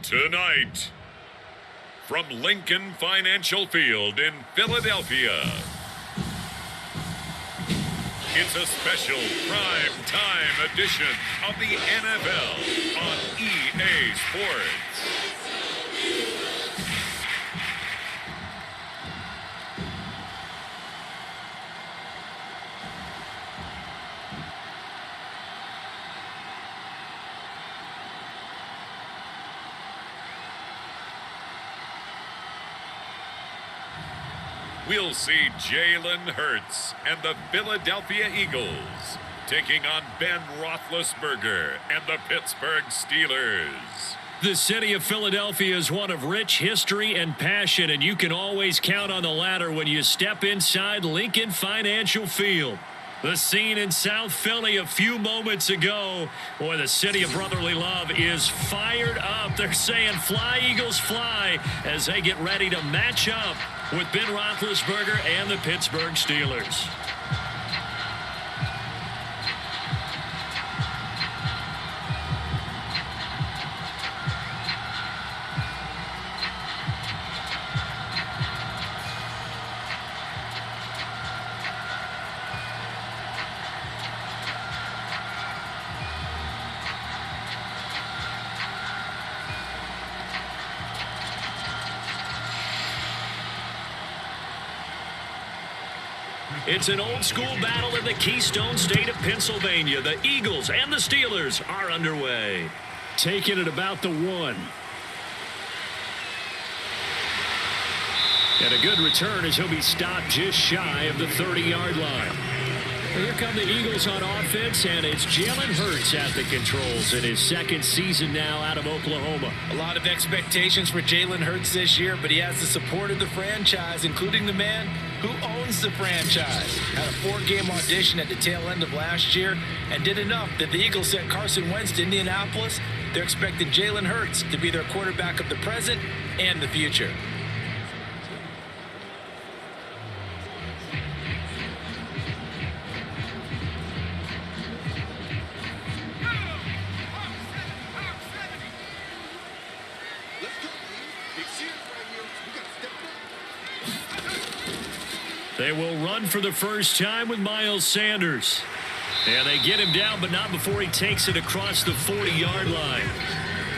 Tonight, from Lincoln Financial Field in Philadelphia, it's a special prime time edition of the NFL on EA Sports. We'll see Jalen Hurts and the Philadelphia Eagles taking on Ben Roethlisberger and the Pittsburgh Steelers. The city of Philadelphia is one of rich history and passion, and you can always count on the latter when you step inside Lincoln Financial Field. The scene in South Philly a few moments ago, boy, the city of brotherly love is fired up. They're saying, "Fly, Eagles, fly," as they get ready to match up with Ben Roethlisberger and the Pittsburgh Steelers. It's an old-school battle in the Keystone State of Pennsylvania. The Eagles and the Steelers are underway. Taking it about the 1. And a good return as he'll be stopped just shy of the 30-yard line. Here come the Eagles on offense, and it's Jalen Hurts at the controls in his second season now out of Oklahoma. A lot of expectations for Jalen Hurts this year, but he has the support of the franchise, including the man who owns the franchise. Had a 4-game audition at the tail end of last year and did enough that the Eagles sent Carson Wentz to Indianapolis. They're expecting Jalen Hurts to be their quarterback of the present and the future. They will run for the first time with Miles Sanders. And they get him down, but not before he takes it across the 40-yard line.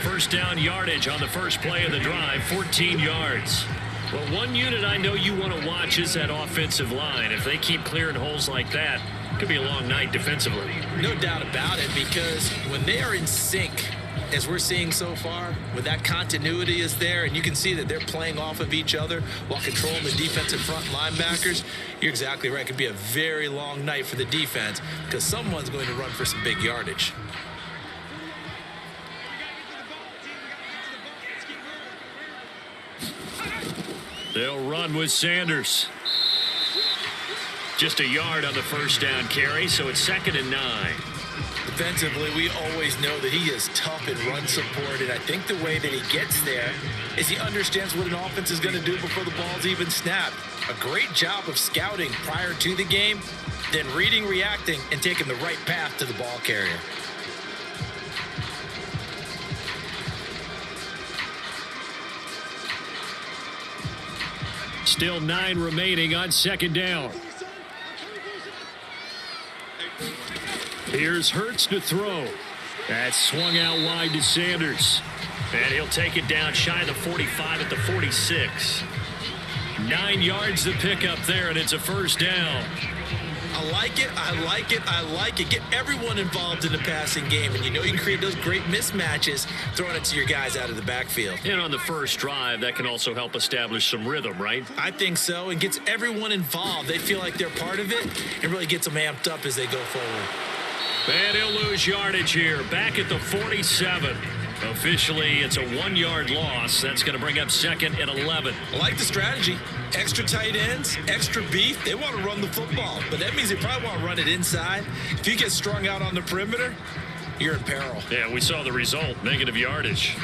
First down yardage on the first play of the drive, 14 yards. Well, one unit I know you want to watch is that offensive line. If they keep clearing holes like that, it could be a long night defensively. No doubt about it, because when they are in sync, as we're seeing so far, when that continuity is there and you can see that they're playing off of each other while controlling the defensive front linebackers, you're exactly right. It could be a very long night for the defense because someone's going to run for some big yardage. They'll run with Sanders. Just a yard on the first down carry, so it's 2nd and 9. Defensively, we always know that he is tough in run support, and I think the way that he gets there is he understands what an offense is going to do before the ball's even snapped. A great job of scouting prior to the game, then reading, reacting, and taking the right path to the ball carrier. Still 9 remaining on 2nd down. Here's Hurts to throw. That's swung out wide to Sanders. And he'll take it down shy of the 45 at the 46. 9 yards to pick up there, and it's a first down. I like it. I like it. I like it. Get everyone involved in the passing game. And you know you can create those great mismatches throwing it to your guys out of the backfield. And on the first drive, that can also help establish some rhythm, right? I think so. It gets everyone involved. They feel like they're part of it. It really gets them amped up as they go forward. And he'll lose yardage here. Back at the 47. Officially, it's a 1-yard loss. That's going to bring up 2nd and 11. I like the strategy. Extra tight ends, extra beef. They want to run the football, but that means they probably want to run it inside. If you get strung out on the perimeter, you're in peril. Yeah, we saw the result, negative yardage.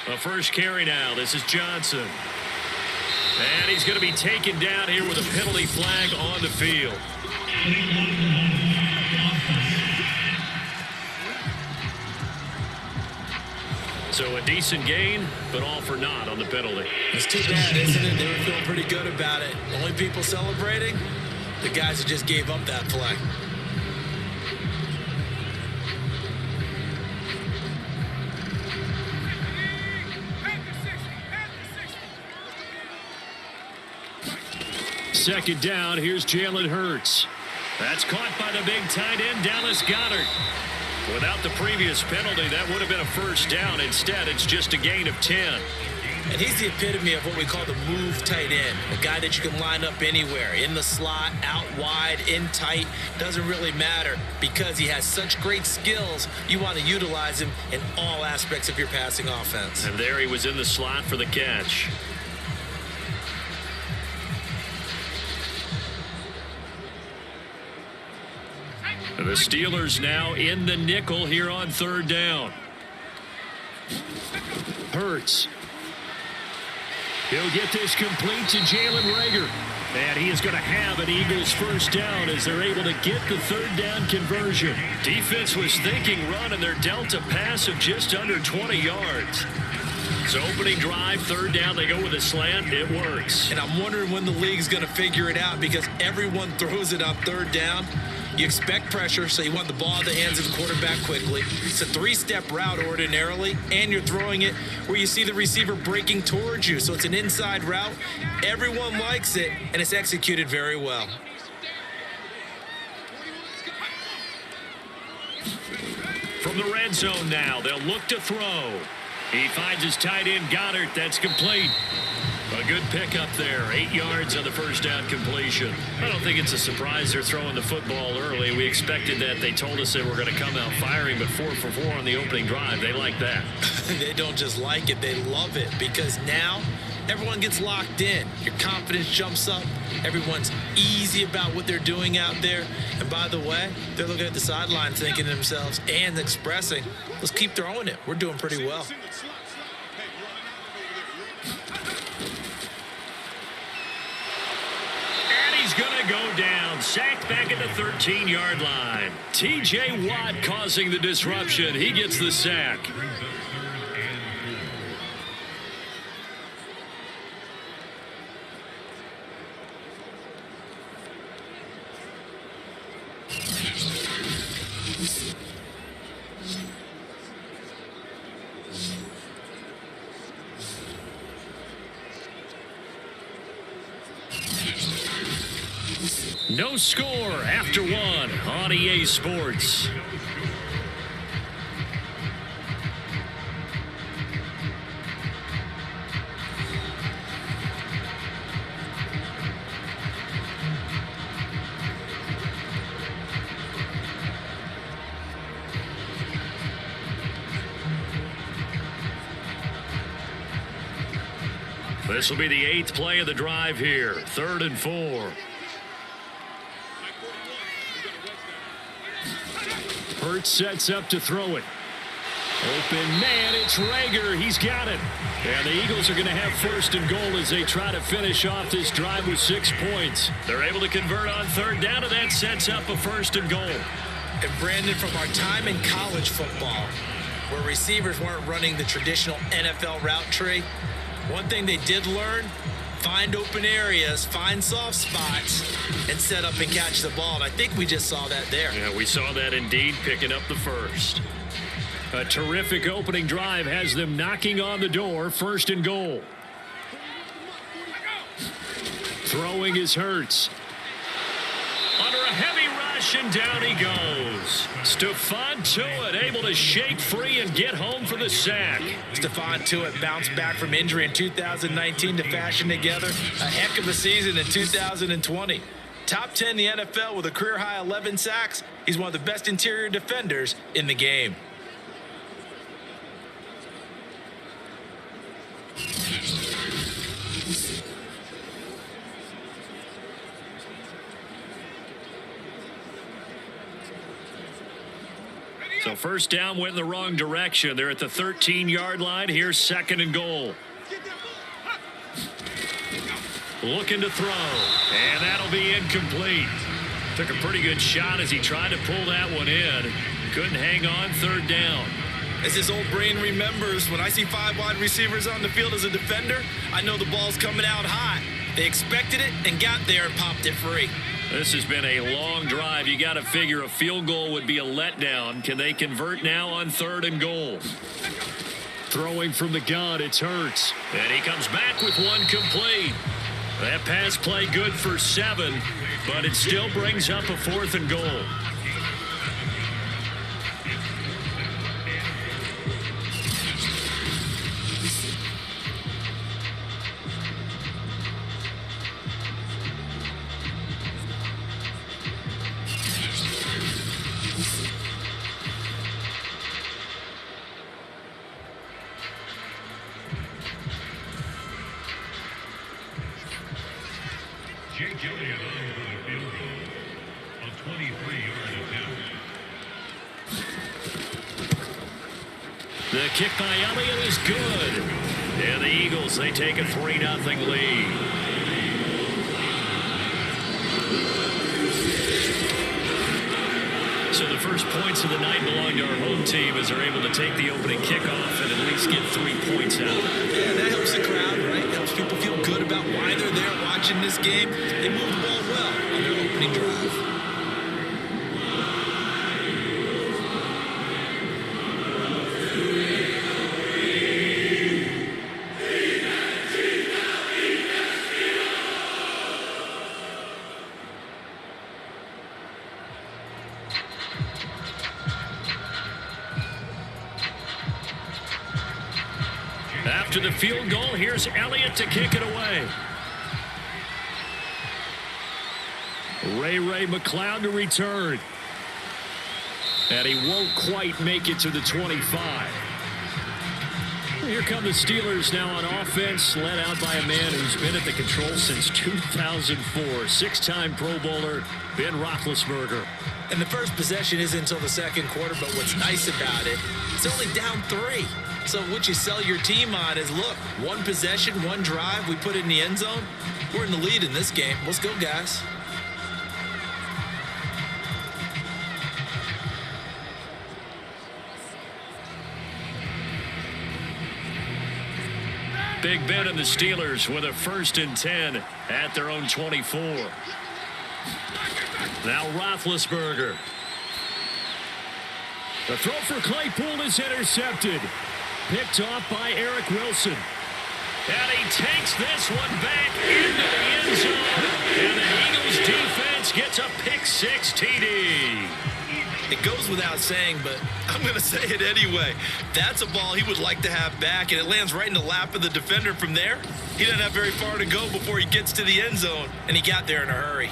The first carry now. This is Johnson. And he's going to be taken down here with a penalty flag on the field. So a decent gain, but all for naught on the penalty. It's too bad, isn't it? They were feeling pretty good about it. The only people celebrating, the guys who just gave up that play. Second down, here's Jalen Hurts. That's caught by the big tight end, Dallas Goedert. Without the previous penalty, that would have been a first down. Instead, it's just a gain of 10. And he's the epitome of what we call the move tight end, a guy that you can line up anywhere, in the slot, out wide, in tight, doesn't really matter because he has such great skills. You want to utilize him in all aspects of your passing offense. And there he was in the slot for the catch. The Steelers now in the nickel here on third down. Hurts. He'll get this complete to Jalen Reagor. And he is going to have an Eagles first down as they're able to get the third down conversion. Defense was thinking run, and they're dealt a pass of just under 20 yards. So opening drive, third down, they go with a slant. It works. And I'm wondering when the league's going to figure it out because everyone throws it on third down. You expect pressure, so you want the ball in the hands of the quarterback quickly. It's a three-step route ordinarily, and you're throwing it where you see the receiver breaking towards you. So it's an inside route. Everyone likes it, and it's executed very well. From the red zone now, they'll look to throw. He finds his tight end, Goddard. That's complete. A good pickup there. 8 yards on the first down completion. I don't think it's a surprise they're throwing the football early. We expected that. They told us they were going to come out firing, but 4 for 4 on the opening drive. They like that. They don't just like it. They love it because now everyone gets locked in. Your confidence jumps up. Everyone's easy about what they're doing out there. And by the way, they're looking at the sideline thinking to themselves and expressing, let's keep throwing it. We're doing pretty well. He's going to go down. Sacked back at the 13-yard line. T.J. Watt causing the disruption. He gets the sack. No score after one on EA Sports. This will be the 8th play of the drive here. 3rd and 4. Hurts sets up to throw it. Open man, it's Reagor. He's got it. And the Eagles are going to have 1st and goal as they try to finish off this drive with 6 points. They're able to convert on 3rd down, and that sets up a 1st and goal. And Brandon, from our time in college football, where receivers weren't running the traditional NFL route tree, one thing they did learn, find open areas, find soft spots, and set up and catch the ball. And I think we just saw that there. Yeah, we saw that indeed, picking up the first. A terrific opening drive has them knocking on the door. 1st and goal. Throwing is Hurts. Under a heavy rush, and down he goes. Stephon Tuitt able to shake free and get home for the sack. Stephon Tuitt bounced back from injury in 2019 to fashion together a heck of a season in 2020. Top 10 in the NFL with a career-high 11 sacks. He's one of the best interior defenders in the game. So first down went in the wrong direction. They're at the 13-yard line. Here's 2nd and goal. Looking to throw, and that'll be incomplete. Took a pretty good shot as he tried to pull that one in. Couldn't hang on. 3rd down. As his old brain remembers, when I see 5 wide receivers on the field as a defender, I know the ball's coming out high. They expected it and got there and popped it free. This has been a long drive. You got to figure a field goal would be a letdown. Can they convert now on 3rd and goal? Throwing from the gun, it's Hurts. And he comes back with one complete. That pass play good for 7, but it still brings up a 4th and goal. The kick by Elliott is good. And the Eagles, they take a 3-0 lead. So the first points of the night belong to our home team as they're able to take the opening kickoff and at least get 3 points out. Yeah, that helps the crowd, right? Helps people feel good about why they're there watching this game. They move the ball well on their opening drive. After the field goal, here's Elliott to kick it away. Ray McLeod to return. And he won't quite make it to the 25. Here come the Steelers now on offense, led out by a man who's been at the control since 2004. 6-time Pro Bowler, Ben Roethlisberger. And the first possession isn't until the 2nd quarter, but what's nice about it, it's only down 3. So what you sell your team on is, look, 1 possession, 1 drive, we put it in the end zone. We're in the lead in this game. Let's go, guys. Big Ben and the Steelers with a 1st and 10 at their own 24. Now Roethlisberger. The throw for Claypool is intercepted. Picked off by Eric Wilson. And he takes this one back into the end zone. And the Eagles defense gets a pick-6 TD. It goes without saying, but I'm going to say it anyway. That's a ball he would like to have back, and it lands right in the lap of the defender from there. He doesn't have very far to go before he gets to the end zone, and he got there in a hurry.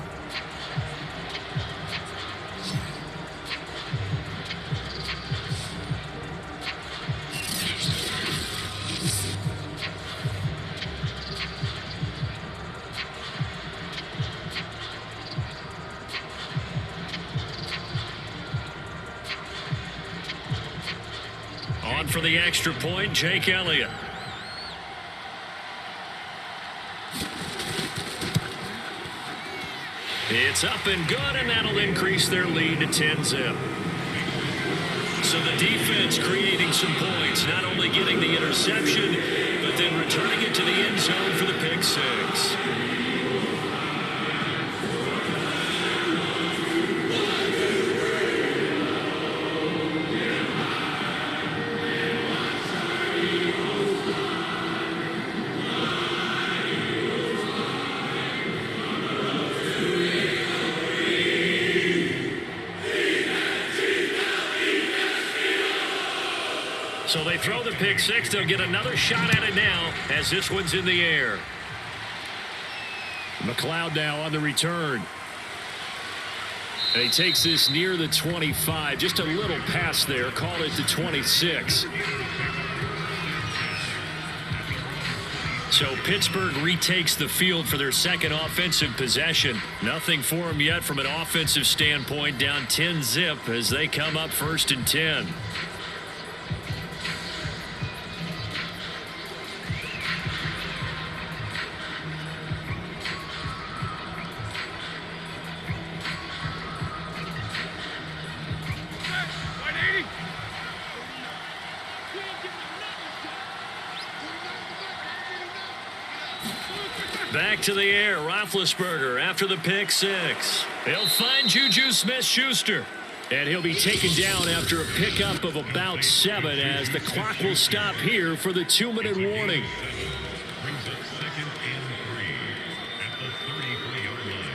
On for the extra point, Jake Elliott. It's up and good, and that'll increase their lead to 10-zip. So the defense creating some points, not only getting the interception, but then returning it to the end zone for the pick-6. So they throw the pick-6. They'll get another shot at it now as this one's in the air. McLeod now on the return. And he takes this near the 25. Just a little pass there. Called it the 26. So Pittsburgh retakes the field for their second offensive possession. Nothing for them yet from an offensive standpoint, down 10-zip as they come up 1st and 10. Back to the air, Roethlisberger after the pick six. He'll find Juju Smith-Schuster. And he'll be taken down after a pickup of about 7 as the clock will stop here for the 2-minute warning. Brings up 2nd and 3 at the 33-yard line.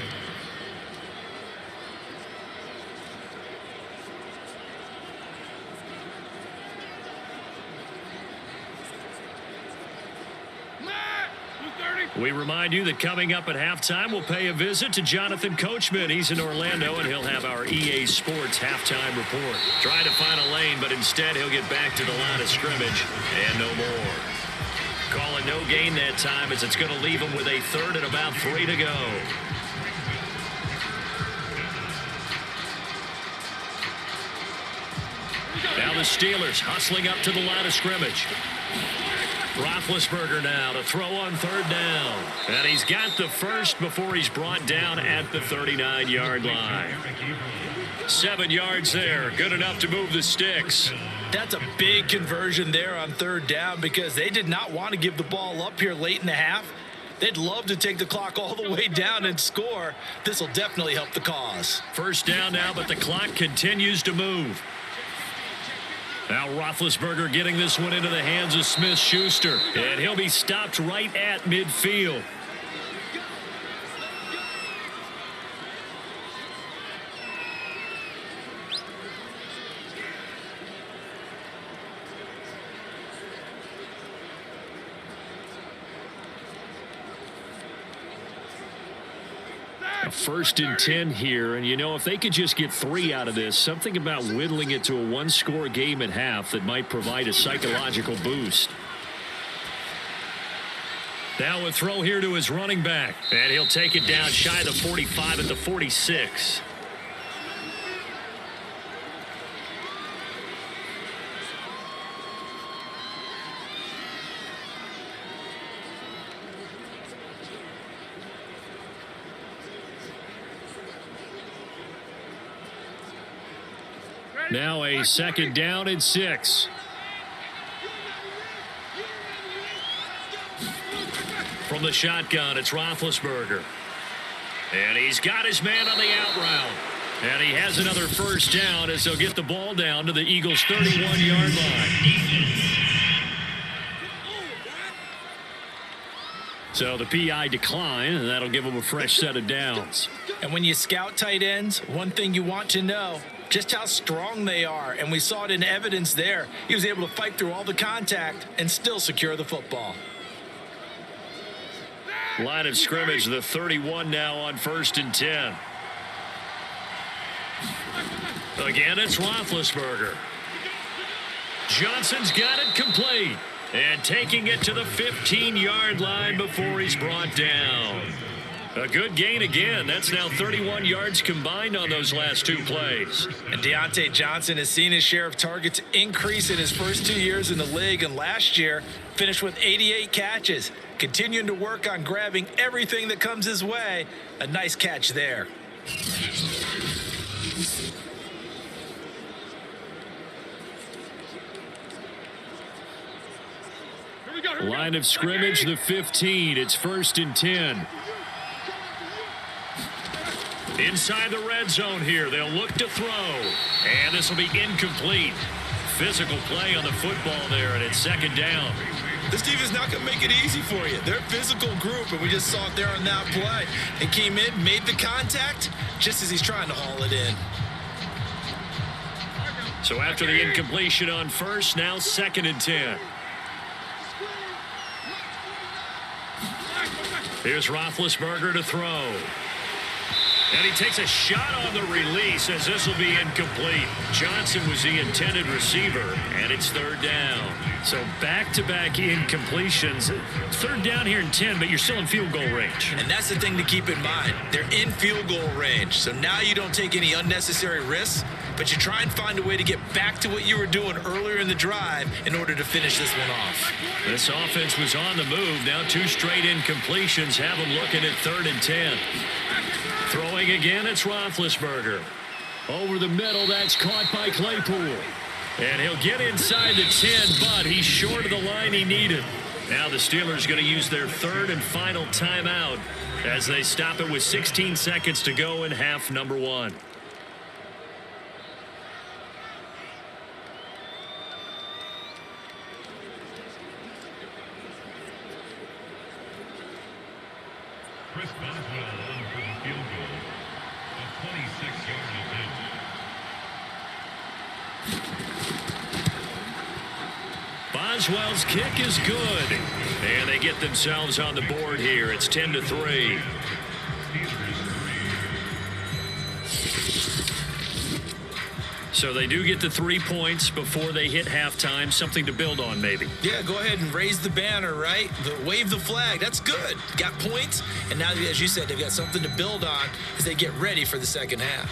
We remind you that coming up at halftime, we'll pay a visit to Jonathan Coachman. He's in Orlando, and he'll have our EA Sports halftime report. Trying to find a lane, but instead he'll get back to the line of scrimmage and no more. Calling no gain that time as it's going to leave him with a 3rd and about 3 to go. Now the Steelers hustling up to the line of scrimmage. Roethlisberger now to throw on 3rd down. And he's got the first before he's brought down at the 39-yard line. 7 yards there. Good enough to move the sticks. That's a big conversion there on 3rd down because they did not want to give the ball up here late in the half. They'd love to take the clock all the way down and score. This will definitely help the cause. 1st down now, but the clock continues to move. Now Roethlisberger getting this one into the hands of Smith-Schuster. And he'll be stopped right at midfield. A 1st and 10 here, and you know, if they could just get 3 out of this, something about whittling it to a 1-score game at half that might provide a psychological boost. Now a throw here to his running back, and he'll take it down shy of the 45 at the 46. Now a 2nd down and 6. From the shotgun, it's Roethlisberger. And he's got his man on the out route. And he has another 1st down as they'll get the ball down to the Eagles' 31-yard line. So the PI decline, and that'll give them a fresh set of downs. And when you scout tight ends, one thing you want to know, just how strong they are. And we saw it in evidence there. He was able to fight through all the contact and still secure the football. Line of scrimmage, the 31 now on 1st and 10. Again, it's Roethlisberger. Johnson's got it complete. And taking it to the 15-yard line before he's brought down. A good gain again. That's now 31 yards combined on those last 2 plays. And Deontay Johnson has seen his share of targets increase in his first 2 years in the league. And last year, finished with 88 catches. Continuing to work on grabbing everything that comes his way. A nice catch there. Line of scrimmage, the 15. It's 1st and 10. Inside the red zone here. They'll look to throw. And this will be incomplete. Physical play on the football there, and it's 2nd down. This team is not going to make it easy for you. They're a physical group, and we just saw it there on that play. They came in, made the contact, just as he's trying to haul it in. So after the incompletion on 1st, now 2nd and 10. Here's Roethlisberger to throw. And he takes a shot on the release as this will be incomplete. Johnson was the intended receiver, and it's third down. So back-to-back incompletions. Third down here in 10, but you're still in field goal range. And that's the thing to keep in mind. They're in field goal range, so now you don't take any unnecessary risks, but you try and find a way to get back to what you were doing earlier in the drive in order to finish this one off. This offense was on the move. Now 2 straight incompletions have them looking at 3rd and 10. Throwing again, it's Roethlisberger. Over the middle, that's caught by Claypool. And he'll get inside the 10, but he's short of the line he needed. Now the Steelers going to use their 3rd and final timeout as they stop it with 16 seconds to go in half number 1. Chris Boswell on for the field goal. A 26-yard attempt. Boswell's kick is good. And they get themselves on the board here. It's 10-3. So they do get the 3 points before they hit halftime. Something to build on, maybe. Yeah, go ahead and raise the banner, right? Wave the flag. That's good. Got points, and now, as you said, they've got something to build on as they get ready for the second half.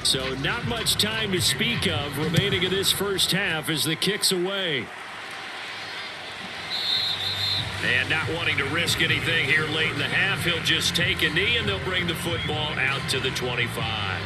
So not much time to speak of remaining in this first half as the kick's away. And not wanting to risk anything here late in the half, he'll just take a knee and they'll bring the football out to the 25.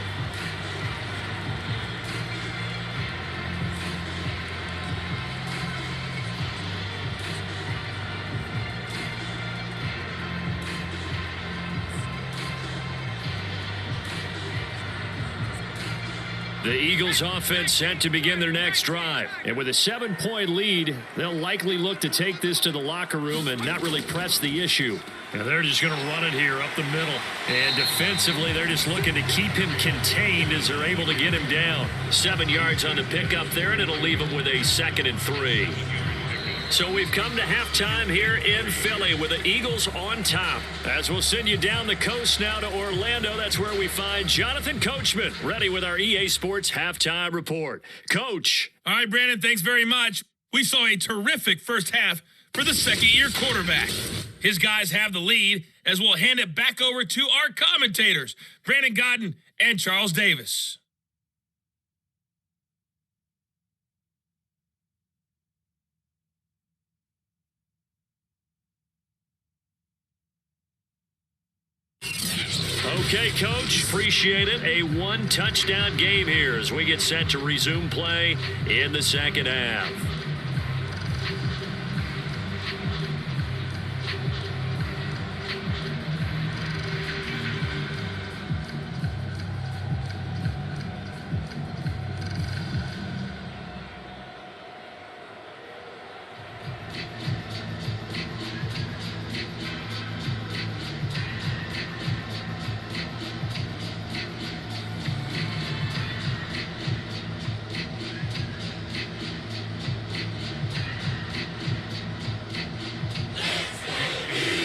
The Eagles offense set to begin their next drive. And with a 7-point lead, they'll likely look to take this to the locker room and not really press the issue. And they're just going to run it here up the middle. And defensively, they're just looking to keep him contained as they're able to get him down. 7 yards on the pickup there, and it'll leave him with a 2nd and 3. So we've come to halftime here in Philly with the Eagles on top. As we'll send you down the coast now to Orlando, that's where we find Jonathan Coachman, ready with our EA Sports halftime report. Coach. All right, Brandon, thanks very much. We saw a terrific first half for the second-year quarterback. His guys have the lead as we'll hand it back over to our commentators, Brandon Godden and Charles Davis. Okay, Coach, appreciate it. A 1-touchdown game here as we get set to resume play in the second half.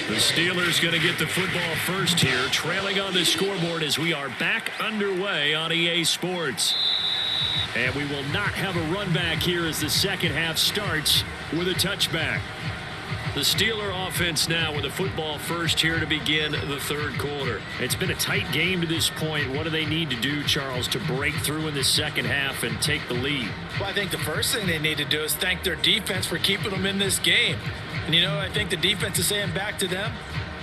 The Steelers going to get the football first here, trailing on the scoreboard as we are back underway on EA Sports. And we will not have a run back here as the second half starts with a touchback. The Steeler offense now with the football first here to begin the third quarter. It's been a tight game to this point. What do they need to do, Charles, to break through in the second half and take the lead? Well, I think the first thing they need to do is thank their defense for keeping them in this game. And, I think the defense is saying back to them,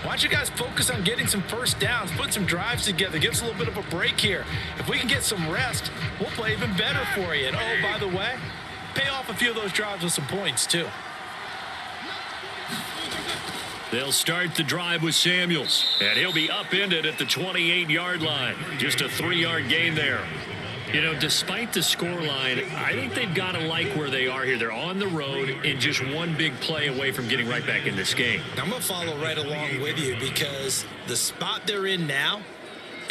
why don't you guys focus on getting some first downs, put some drives together, give us a little bit of a break here. If we can get some rest, we'll play even better for you. And, oh, by the way, pay off a few of those drives with some points, too. They'll start the drive with Samuels, and he'll be upended at the 28-yard line. Just a 3-yard gain there. Despite the scoreline, I think they've got to like where they are here. They're on the road and just one big play away from getting right back in this game. I'm going to follow right along with you because the spot they're in now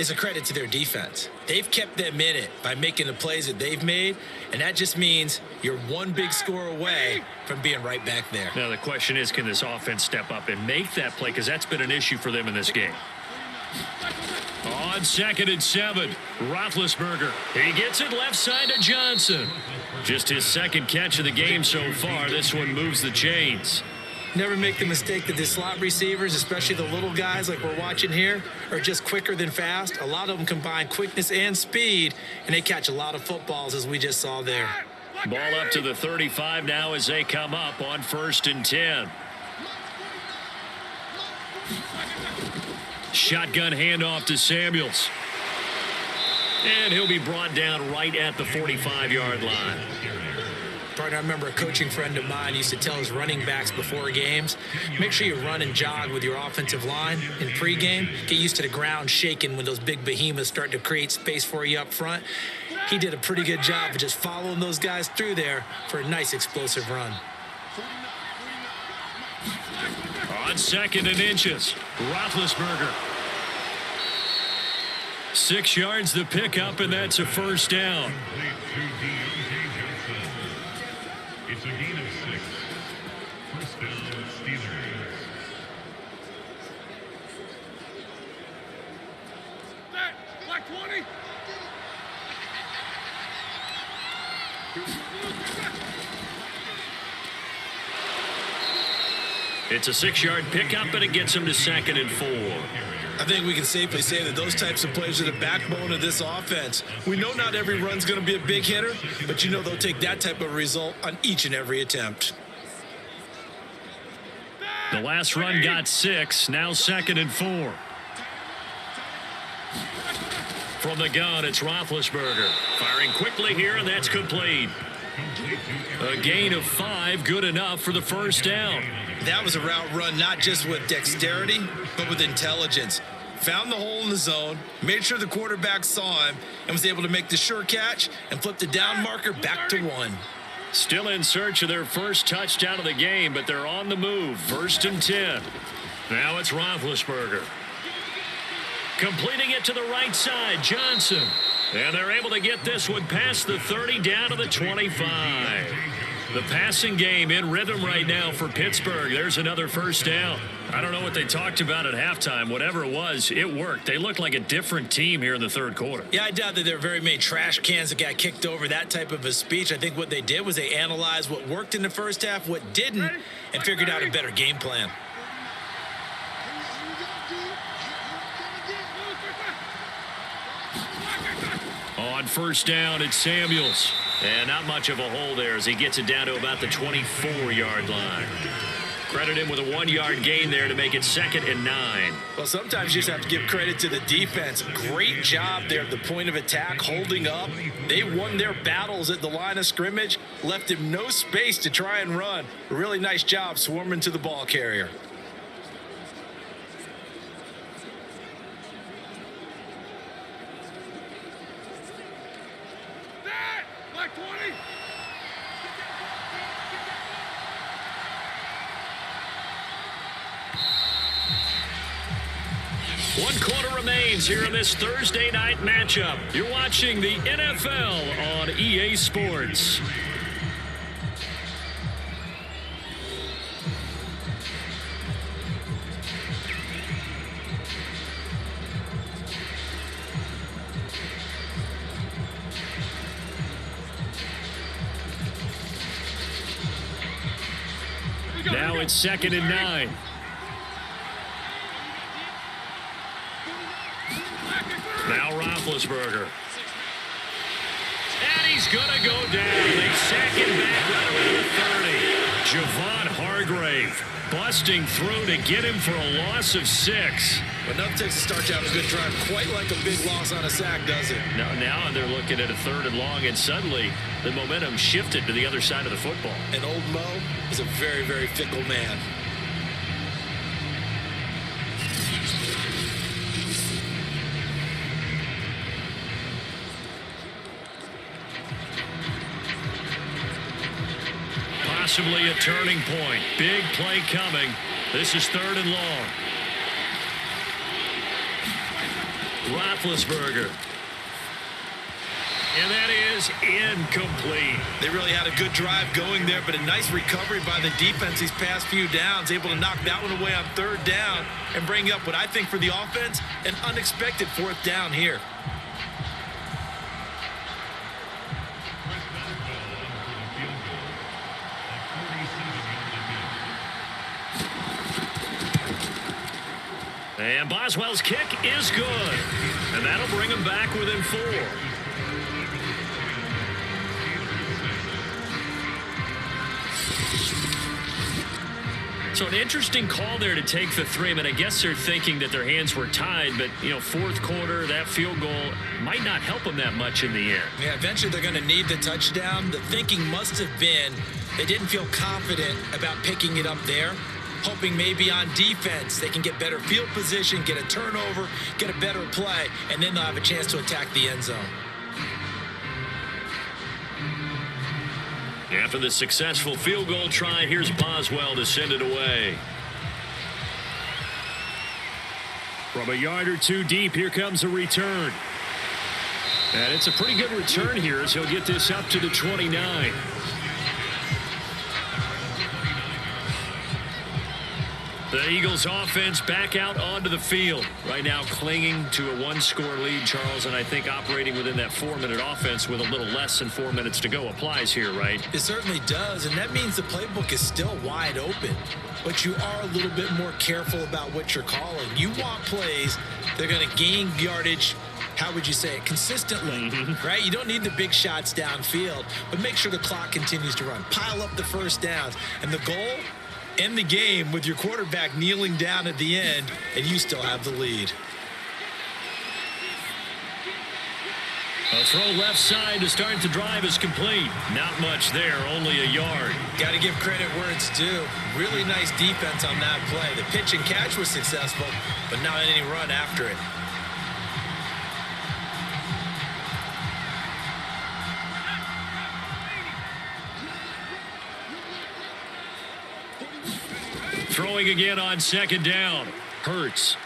is a credit to their defense. They've kept them in it by making the plays that they've made, and that just means you're one big score away from being right back there. Now the question is, can this offense step up and make that play? Because that's been an issue for them in this game. On 2nd and 7, Roethlisberger. He gets it left side to Johnson. Just his second catch of the game so far. This one moves the chains. Never make the mistake that the slot receivers, especially the little guys like we're watching here, are just quicker than fast. A lot of them combine quickness and speed, and they catch a lot of footballs, as we just saw there. Ball up to the 35 now as they come up on 1st and 10. Shotgun handoff to Samuels. And he'll be brought down right at the 45-yard line. Partner, I remember a coaching friend of mine used to tell his running backs before games, make sure you run and jog with your offensive line in pregame. Get used to the ground shaking when those big behemoths start to create space for you up front. He did a pretty good job of just following those guys through there for a nice explosive run. On 2nd and inches, Roethlisberger. 6 yards the pickup, and that's a first down. It's a gain of 6. First down, Steelers. Black 20. It's a 6-yard pickup, and it gets him to 2nd and 4. I think we can safely say that those types of plays are the backbone of this offense. We know not every run's going to be a big hitter, but you know they'll take that type of result on each and every attempt. The last run got 6, now 2nd and 4. From the gun, it's Roethlisberger. Firing quickly here, and that's complete. A gain of 5, good enough for the first down. That was a route run not just with dexterity, but with intelligence. Found the hole in the zone, made sure the quarterback saw him, and was able to make the sure catch and flip the down marker back to 1. Still in search of their first touchdown of the game, but they're on the move. 1st and 10. Now it's Roethlisberger. Completing it to the right side, Johnson. And they're able to get this one past the 30 down to the 25. The passing game in rhythm right now for Pittsburgh. There's another first down. I don't know what they talked about at halftime. Whatever it was, it worked. They looked like a different team here in the 3rd quarter. Yeah, I doubt that there were very many trash cans that got kicked over, that type of a speech. I think what they did was they analyzed what worked in the first half, what didn't, and figured out a better game plan. On 1st down, it's Samuels. And not much of a hole there as he gets it down to about the 24-yard line. Credit him with a 1-yard gain there to make it 2nd and 9. Well, sometimes you just have to give credit to the defense. Great job there at the point of attack, holding up. They won their battles at the line of scrimmage, left him no space to try and run. A really nice job swarming to the ball carrier. Black 20. One quarter remains here in this Thursday night matchup. You're watching the NFL on EA Sports. Now it's 2nd and 9. Now Roethlisberger. And he's going to go down. They sack him back right around the 30. Javon Hargrave busting through to get him for a loss of 6. But enough takes to start you out a good drive. Quite like a big loss on a sack, does it? Now they're looking at a 3rd and long, and suddenly the momentum shifted to the other side of the football. And old Mo is a very, very fickle man. Possibly a turning point. Big play coming. This is 3rd and long. Roethlisberger. And that is incomplete. They really had a good drive going there, but a nice recovery by the defense these past few downs, able to knock that one away on third down and bring up what I think for the offense, an unexpected fourth down here. And Boswell's kick is good. And that'll bring him back within 4. So an interesting call there to take the 3. I mean, I guess they're thinking that their hands were tied, but, you know, fourth quarter, that field goal might not help them that much in the end. Yeah, eventually they're going to need the touchdown. The thinking must have been they didn't feel confident about picking it up there, hoping maybe on defense they can get better field position, get a turnover, get a better play, and then they'll have a chance to attack the end zone. After the successful field goal try, here's Boswell to send it away. From a yard or 2 deep, here comes a return. And it's a pretty good return here as he'll get this up to the 29. The Eagles offense back out onto the field. Right now clinging to a 1-score lead, Charles, and I think operating within that 4-minute offense with a little less than 4 minutes to go applies here, right? It certainly does, and that means the playbook is still wide open. But you are a little bit more careful about what you're calling. You want plays that are going to gain yardage, how would you say it, consistently, right? You don't need the big shots downfield, but make sure the clock continues to run. Pile up the first downs. And the goal, end the game with your quarterback kneeling down at the end, and you still have the lead. A throw left side to start the drive is complete. Not much there, only a yard. Got to give credit where it's due. Really nice defense on that play. The pitch and catch was successful, but not any run after it. Throwing again on second down. Hurts.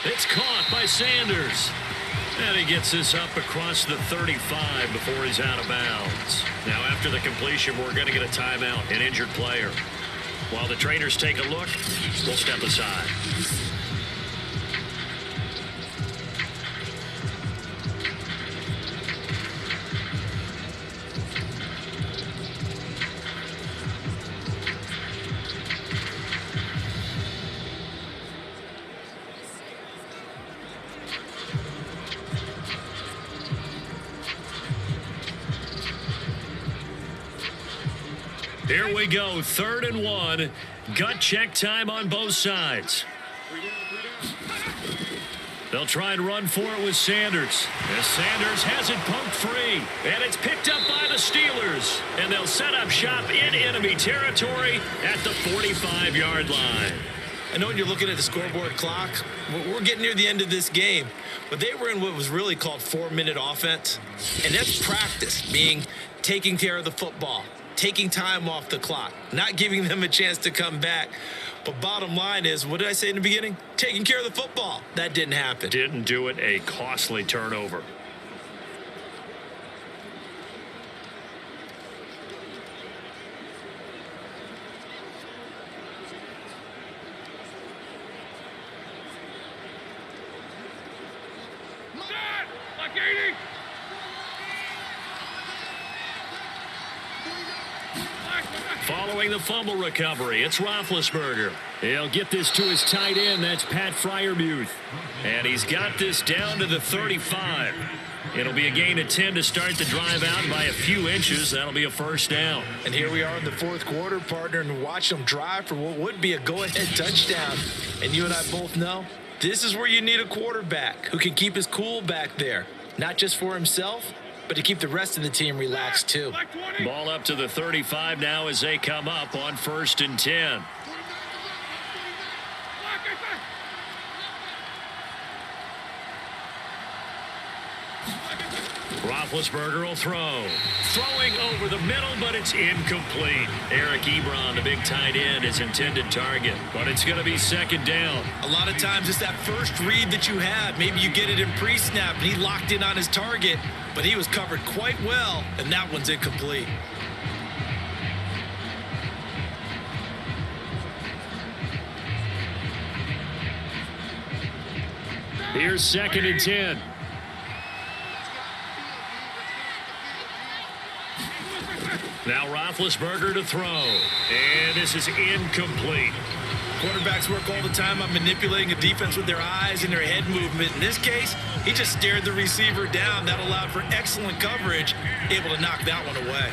It's caught by Sanders. And he gets this up across the 35 before he's out of bounds. Now after the completion, we're going to get a timeout, an injured player. While the trainers take a look, we'll step aside. Here we go, 3rd and 1. Gut check time on both sides. They'll try and run for it with Sanders. As Sanders has it poked free. And it's picked up by the Steelers. And they'll set up shop in enemy territory at the 45-yard line. I know when you're looking at the scoreboard clock, we're getting near the end of this game, but they were in what was really called 4-minute offense. And that's practice, meaning taking care of the football, taking time off the clock, not giving them a chance to come back. But bottom line is, what did I say in the beginning? Taking care of the football. That didn't happen. Didn't do it, a costly turnover. Following the fumble recovery, it's Roethlisberger. He'll get this to his tight end. That's Pat Freiermuth. And he's got this down to the 35. It'll be a gain of 10 to start the drive out by a few inches. That'll be a first down. And here we are in the fourth quarter, partner, and watch them drive for what would be a go-ahead touchdown. And you and I both know this is where you need a quarterback who can keep his cool back there, not just for himself, but to keep the rest of the team relaxed too. Ball up to the 35 now as they come up on 1st and 10. Roethlisberger will throw. Throwing over the middle, but it's incomplete. Eric Ebron, the big tight end, his intended target. But it's going to be second down. A lot of times it's that first read that you have. Maybe you get it in pre-snap, and he locked in on his target, but he was covered quite well, and that one's incomplete. Here's second and 10. Now Roethlisberger to throw. And this is incomplete. Quarterbacks work all the time on manipulating a defense with their eyes and their head movement. In this case, he just stared the receiver down. That allowed for excellent coverage, able to knock that one away.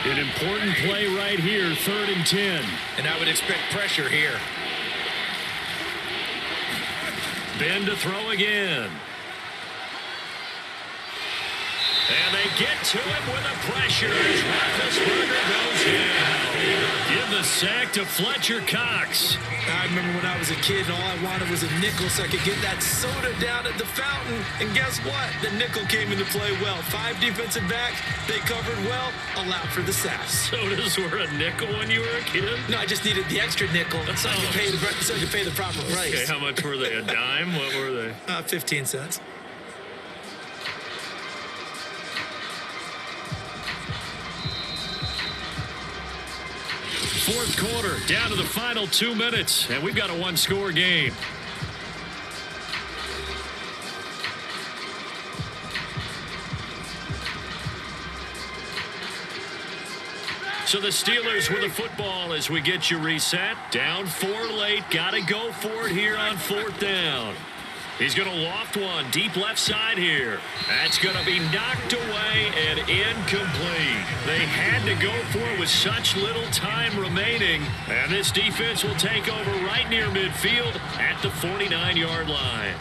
An important play right here, 3rd and 10. And I would expect pressure here. Ben to throw again. And they get to him with a pressure as Roethlisberger goes down. Give the sack to Fletcher Cox. I remember when I was a kid and all I wanted was a nickel so I could get that soda down at the fountain. And guess what? The nickel came into play well. 5 defensive backs, they covered well, allowed for the sack. Sodas were a nickel when you were a kid? No, I just needed the extra nickel so I could pay the proper price. Okay, how much were they? A dime? What were they? 15 cents. Fourth quarter, down to the final 2 minutes, and we've got a one-score game. So the Steelers with the football as we get you reset. Down 4 late, got to go for it here on 4th down. He's going to loft one deep left side here. That's going to be knocked away and incomplete. They had to go for it with such little time remaining. And this defense will take over right near midfield at the 49-yard line.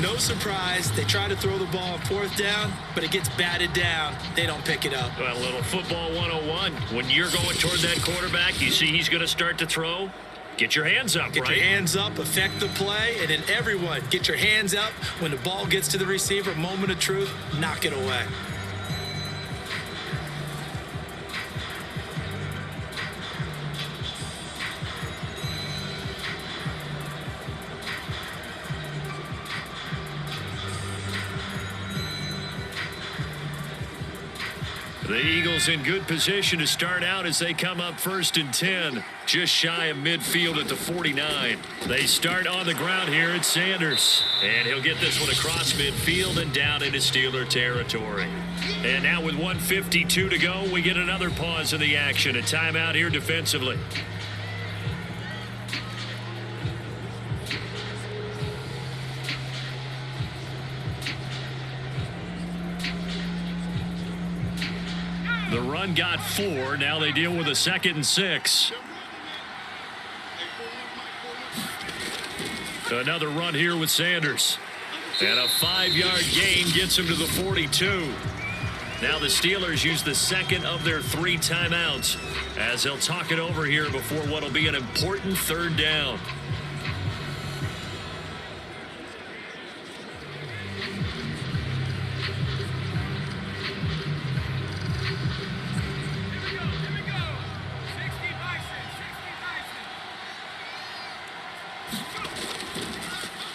No surprise. They try to throw the ball on 4th down, but it gets batted down. They don't pick it up. Well, a little football 101. When you're going toward that quarterback, you see he's going to start to throw. Get your hands up, Get right? your hands up, affect the play, and then everyone, get your hands up. When the ball gets to the receiver, moment of truth, knock it away. The Eagles in good position to start out as they come up 1st and 10, just shy of midfield at the 49. They start on the ground here at Sanders, and he'll get this one across midfield and down into Steeler territory. And now with 1:52 to go, we get another pause in the action, a timeout here defensively. The run got 4. Now they deal with a 2nd and 6. Another run here with Sanders. And a 5-yard gain gets him to the 42. Now the Steelers use the 2nd of their 3 timeouts as they'll talk it over here before what will be an important 3rd down.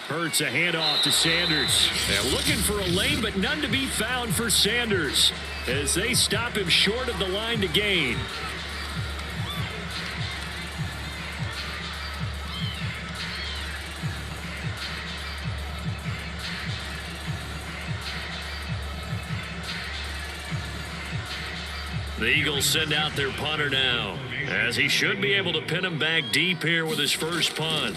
Hurts a handoff to Sanders. They're looking for a lane, but none to be found for Sanders as they stop him short of the line to gain. The Eagles send out their punter now, as he should be able to pin him back deep here with his first punt.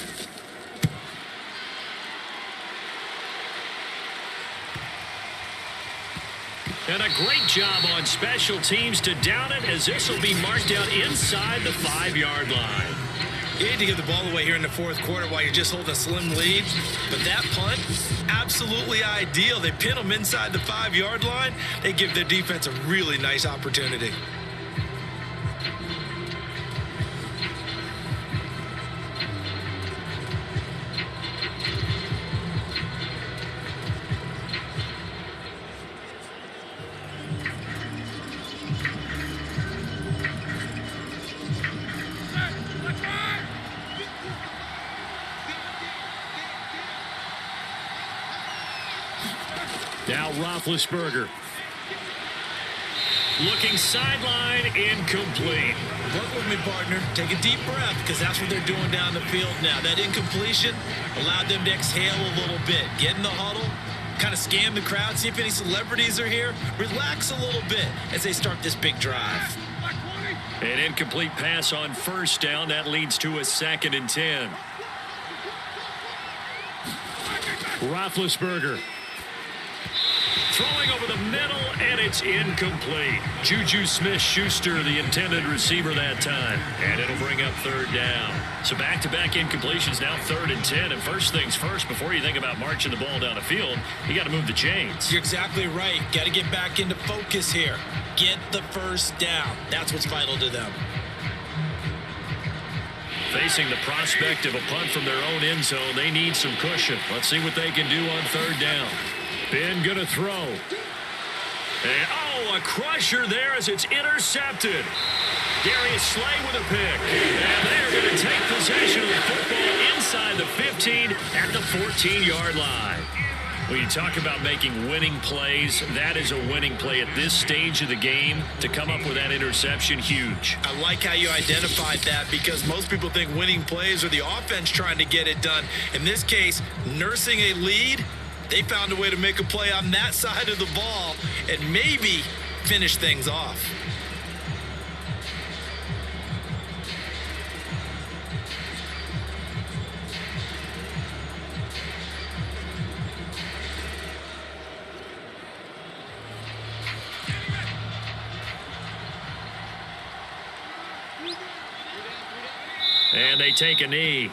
And a great job on special teams to down it, as this will be marked out inside the 5-yard line. You need to get the ball away here in the 4th quarter while you're just holding a slim lead. But that punt, absolutely ideal. They pin them inside the 5-yard line. They give their defense a really nice opportunity. Now Roethlisberger. Looking sideline, incomplete. Work with me, partner. Take a deep breath, because that's what they're doing down the field now. That incompletion allowed them to exhale a little bit. Get in the huddle, kind of scan the crowd, see if any celebrities are here. Relax a little bit as they start this big drive. An incomplete pass on first down. That leads to a 2nd and 10. Roethlisberger. Throwing over the middle, and it's incomplete. Juju Smith-Schuster, the intended receiver that time. And it'll bring up 3rd down. So back-to-back incompletions, now 3rd and 10. And first things first, before you think about marching the ball down the field, you got to move the chains. You're exactly right. Got to get back into focus here. Get the first down. That's what's vital to them. Facing the prospect of a punt from their own end zone, they need some cushion. Let's see what they can do on 3rd down. Ben gonna throw. And, a crusher there as it's intercepted. Darius Slay with a pick. And they're going to take possession of the football inside the 15 at the 14-yard line. When you talk about making winning plays, that is a winning play at this stage of the game. To come up with that interception, huge. I like how you identified that, because most people think winning plays are the offense trying to get it done. In this case, nursing a lead, they found a way to make a play on that side of the ball and maybe finish things off. And they take a knee.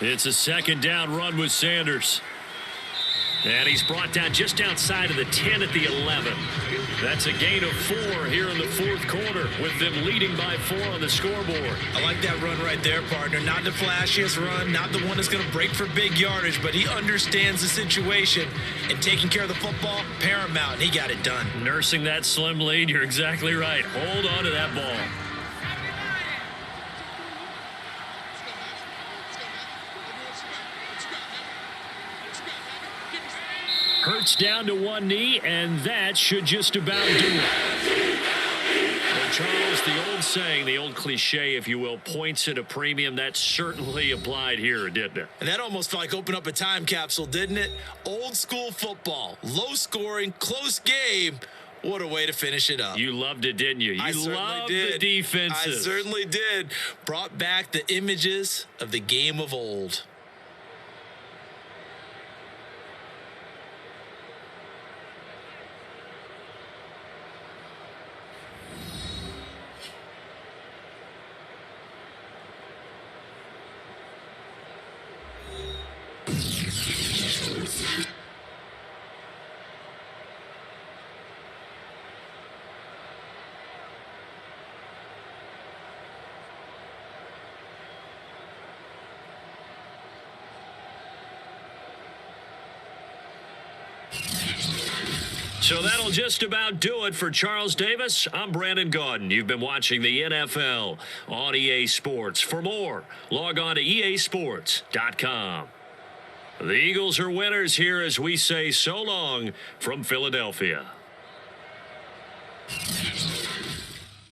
It's a 2nd down run with Sanders. And he's brought down just outside of the 10 at the 11. That's a gain of 4 here in the 4th quarter, with them leading by 4 on the scoreboard. I like that run right there, partner. Not the flashiest run, not the one that's going to break for big yardage, but he understands the situation, and taking care of the football, paramount. He got it done. Nursing that slim lead, you're exactly right. Hold on to that ball. Hurts down to one knee, and that should just about do it. Well, Charles, the old saying, the old cliche, if you will, points at a premium. That certainly applied here, didn't it? And that almost felt like open up a time capsule, didn't it? Old school football, low scoring, close game. What a way to finish it up. You loved it, didn't you? You loved the defenses. I certainly did. Brought back the images of the game of old. So that'll just about do it for Charles Davis. I'm Brandon Gaudin. You've been watching the NFL on EA Sports. For more, log on to easports.com. The Eagles are winners here as we say so long from Philadelphia.